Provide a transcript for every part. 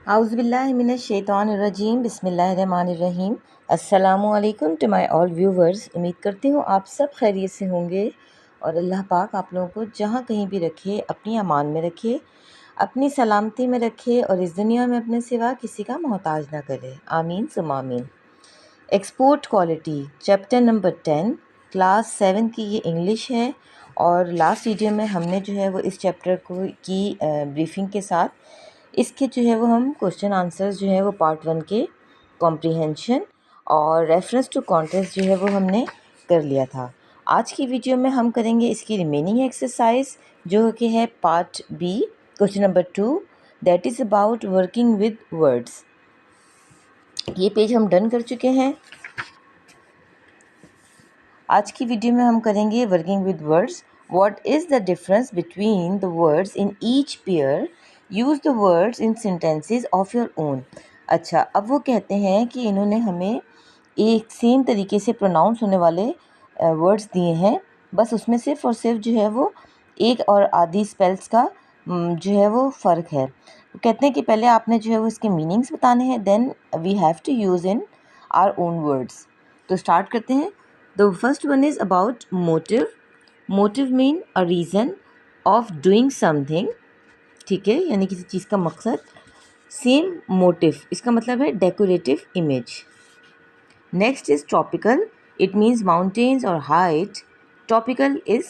आउज़ुबिल्लाहिमिनश्शैतानिर्रजीम बिस्मिल्लाहिर्रहमानिर्रहीम। अस्सलामुअलैकुम to my all viewers. उम्मीद करती हूँ आप सब खैरियत से होंगे और अल्लाह पाक आप लोगों को जहाँ कहीं भी रखे अपनी अमान में रखे, अपनी सलामती में रखे और इस दुनिया में अपने सिवा किसी का मोहताज ना करे। आमीन सुम्मा आमीन। Export quality chapter number 10 class 7 की ये इंग्लिश है और लास्ट वीडियो में हमने जो है वो इस चैप्टर को की ब्रीफिंग के साथ इसके जो है वो हम क्वेश्चन आंसर्स जो है वो पार्ट 1 के कॉम्प्रीहेंशन और रेफरेंस टू कॉन्टेक्स्ट जो है वो हमने कर लिया था। आज की वीडियो में हम करेंगे इसकी रिमेनिंग एक्सरसाइज जो कि है part B question number 2 that is about working with words. ये पेज हम डन कर चुके हैं। आज की वीडियो में हम करेंगे working with words. What is the difference between the words in each pair, use the words in sentences of your own. अच्छा, अब वो कहते हैं कि इन्होंने हमें एक सेम तरीके से प्रोनाउंस होने वाले वर्ड्स दिए हैं, बस उसमें सिर्फ और सिर्फ जो है वो एक और आधी स्पेल्स का जो है वो फ़र्क है। वो कहते हैं कि पहले आपने जो है वो इसके मीनिंग्स बताने हैं, then we have to use in our own words. तो स्टार्ट करते हैं। The first one is about motive. Motive mean a reason of doing something. ठीक है, यानी किसी चीज़ का मकसद। सेम मोटिव इसका मतलब है decorative image. Next is topical. It means mountains और height. Topical is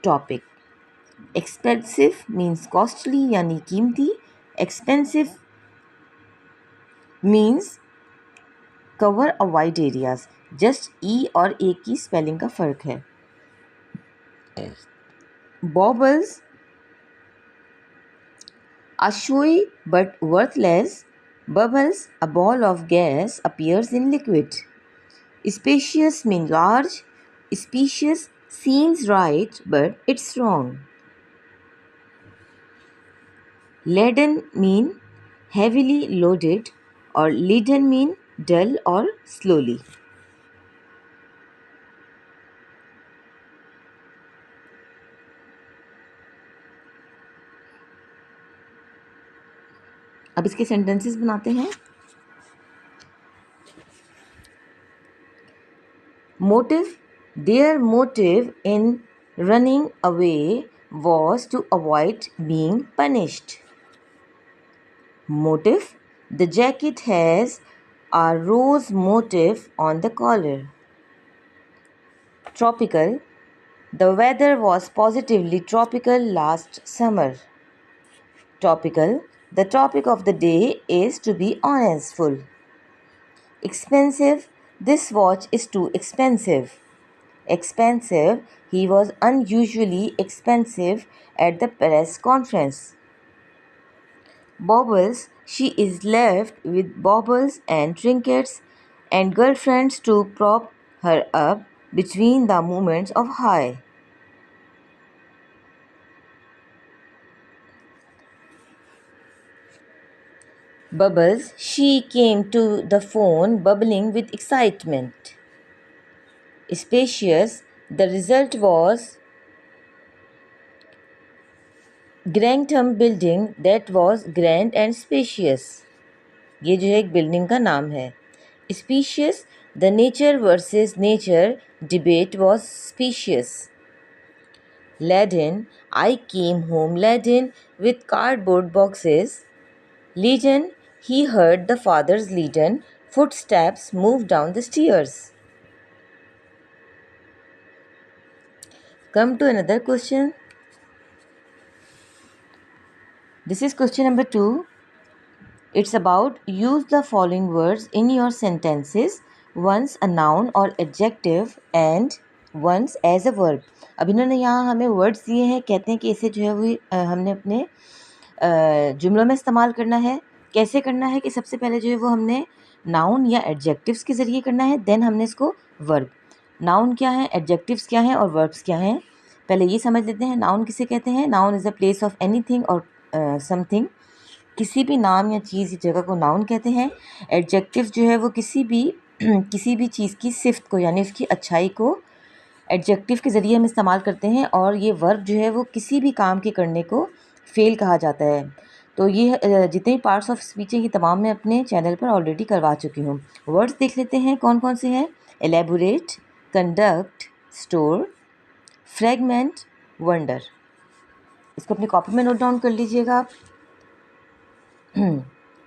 topic. Expensive means costly यानी कीमती। Expensive means cover a wide areas. Just E और ए की स्पेलिंग का फ़र्क है। Baubles, a showy but worthless bubbles, a ball of gas appears in liquid. Spacious mean large. Spacious seems right but it's wrong. Laden mean heavily loaded or laden mean dull or slowly. अब इसके sentences बनाते हैं। Motive. Their motive in running away was to avoid being punished. Motive. The jacket has a rose motif on the collar. Tropical. The weather was positively tropical last summer. Topical. The topic of the day is to be honestful. Expensive. This watch is too expensive. Expensive. He was unusually expensive at the press conference. Baubles. She is left with baubles and trinkets and girlfriends to prop her up between the moments of high. Bubbles. She came to the phone bubbling with excitement. Spacious. The result was Grantham building that was grand and spacious. ये जो है एक building का नाम है। Specious. The nature versus nature debate was specious. Laden. I came home laden with cardboard boxes. Legion. He heard the father's leaden footsteps move down the stairs. Come to another question. This is question number 2. It's about use the following words in your sentences, once a noun or adjective and once as a verb. अब इन्होंने यहाँ हमें words दिए हैं, कहते हैं कि इसे जो है वो हमने अपने जुमलों में इस्तेमाल करना है। कैसे करना है कि सबसे पहले जो है वो हमने नाउन या एडजेक्टिव्स के ज़रिए करना है, देन हमने इसको वर्ब। नाउन क्या है, एडजेक्टिव्स क्या हैं और वर्ब्स क्या हैं, पहले ये समझ लेते हैं। नाउन किसे कहते हैं? Noun is a place of anything और समथिंग। किसी भी नाम या चीज़ या जगह को नाउन कहते हैं। एडजेक्टिव जो है वो किसी भी चीज़ की सिफ्त को यानी उसकी अच्छाई को एडजेक्टिव के ज़रिए हम इस्तेमाल करते हैं। और ये वर्ब जो है वो किसी भी काम के करने को फ़ेल कहा जाता है। तो ये जितने पार्ट्स ऑफ स्पीच हैं ये तमाम मैं अपने चैनल पर ऑलरेडी करवा चुकी हूँ। वर्ड्स देख लेते हैं कौन कौन से हैं। Elaborate, conduct, store, fragment, wonder. इसको अपनी कॉपी में नोट डाउन कर लीजिएगा आप।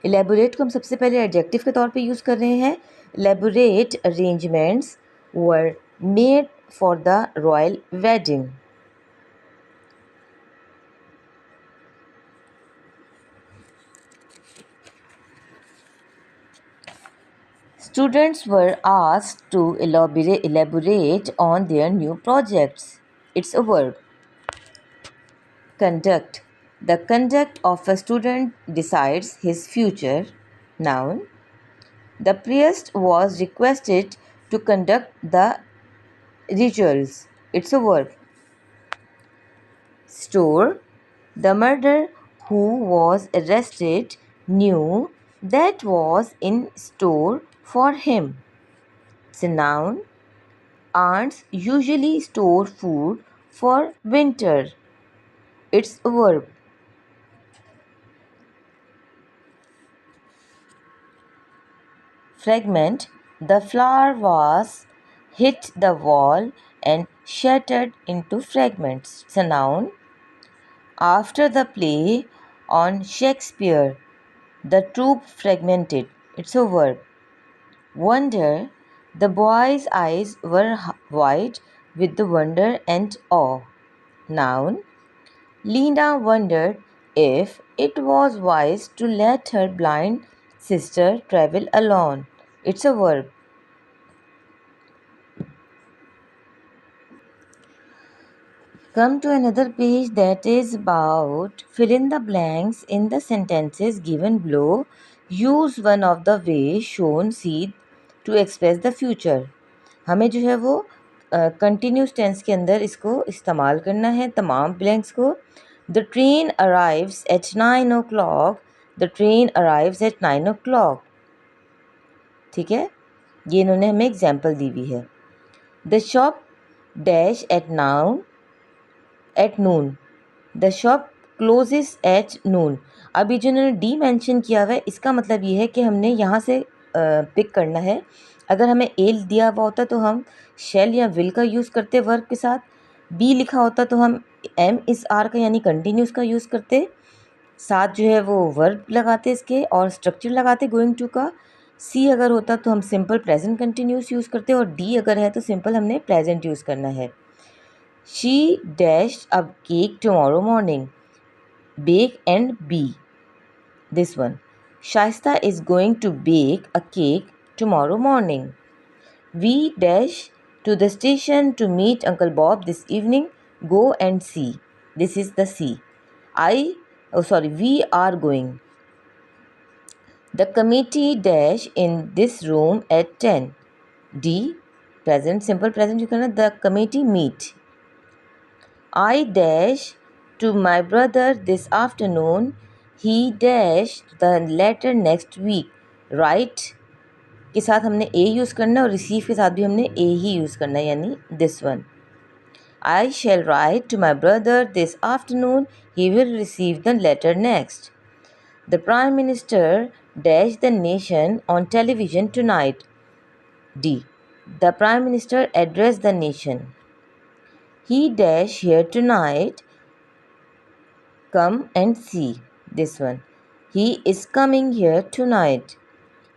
एलेबोरेट को हम सबसे पहले एडजेक्टिव के तौर पे यूज़ कर रहे हैं। Elaborate arrangements were made for the royal wedding. Students were asked to elaborate on their new projects. It's a verb. Conduct. The conduct of a student decides his future. Noun. The priest was requested to conduct the rituals. It's a verb. Store. The murderer who was arrested knew that was in store for him. It's a noun. Ants usually store food for winter. It's a verb. Fragment. The flower vase hit the wall and shattered into fragments. It's a noun. After the play on Shakespeare, the troupe fragmented. It's a verb. Wonder. The boy's eyes were wide with the wonder and awe. Noun. Lena wondered if it was wise to let her blind sister travel alone. It's a verb. Come to another page that is about fill in the blanks in the sentences given below. Use one of the ways shown see to express the future. हमें जो है वो continuous tense के अंदर इसको इस्तेमाल करना है तमाम ब्लैंक्स को। The train arrives eight 9 o'clock. The train arrives eight 9 o'clock. ठीक है, ये इन्होंने हमें एग्जाम्पल दी हुई है। The shop dash at noon. The shop closes at noon. अभी जो इन्होंने डी मेंशन किया हुआ है इसका मतलब ये है कि हमने यहाँ से पिक करना है। अगर हमें ए दिया हुआ होता तो हम शेल या विल का यूज़ करते वर्ब के साथ। बी लिखा होता तो हम एम इस आर का यानी कंटिन्यूस का यूज़ करते, साथ जो है वो वर्ब लगाते इसके और स्ट्रक्चर लगाते गोइंग टू का। सी अगर होता तो हम सिंपल प्रेजेंट कंटिन्यूस यूज़ करते और डी अगर है तो सिंपल हमने प्रेजेंट यूज़ करना है। She dash a cake tomorrow morning. Bake and be. This one. Shaista is going to bake a cake tomorrow morning. We dash to the station to meet Uncle Bob this evening. Go and see. This is the C. We are going. The committee dash in this room at 10. D. Present, simple present. You can. The committee meet. I dash to my brother this afternoon. He dash the letter next week. Write के साथ हमने ए use करना है और receive के साथ भी हमने ए ही यूज़ करना है यानी this one. I shall write to my brother this afternoon. He will receive the letter next. The Prime Minister dash the nation on television tonight. D. The Prime Minister addressed the nation. He dash here tonight. Come and see. This one. He is coming here tonight.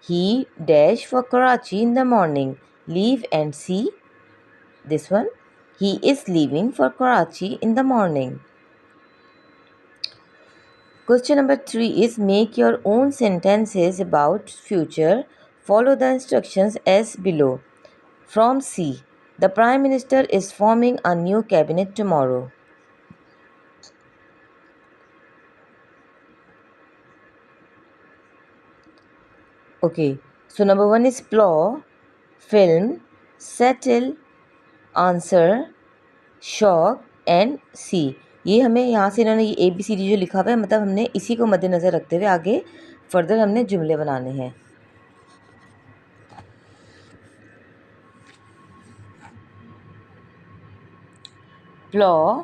He dash for Karachi in the morning. Leave and see. This one. He is leaving for Karachi in the morning. Question number 3 is make your own sentences about future. Follow the instructions as below. From C. The Prime Minister is forming a new cabinet tomorrow. Okay, so number 1 is plow, film, settle, answer, shock and C. ये हमें यहाँ से इन्होंने ये ABCD जो लिखा हुआ है मतलब हमने इसी को मद्देनज़र रखते हुए आगे फर्दर हमने जुमले बनाने हैं. प्लॉ,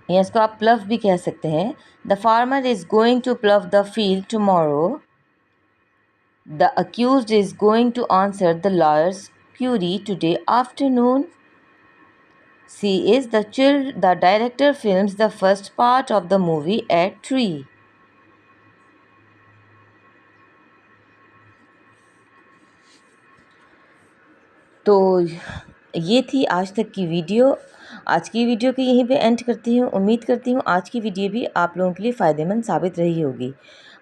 या इसको आप प्लव भी कह सकते हैं। The farmer is going to plough the field tomorrow. The accused is going to answer the lawyer's query today afternoon. She is the director films the first part of the movie at 3। तो ये थी आज तक की video. आज की video को यहीं पे एंड करती हूँ। उम्मीद करती हूँ आज की वीडियो भी आप लोगों के लिए फ़ायदेमंद साबित रही होगी।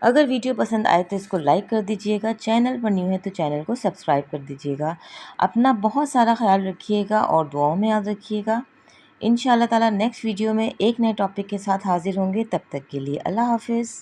अगर वीडियो पसंद आए तो इसको लाइक कर दीजिएगा। चैनल पर न्यू है तो चैनल को सब्सक्राइब कर दीजिएगा। अपना बहुत सारा ख्याल रखिएगा और दुआओं में याद रखिएगा। इंशाअल्लाह ताला नेक्स्ट वीडियो में एक नए टॉपिक के साथ हाजिर होंगे। तब तक के लिए अल्लाह हाफिज़।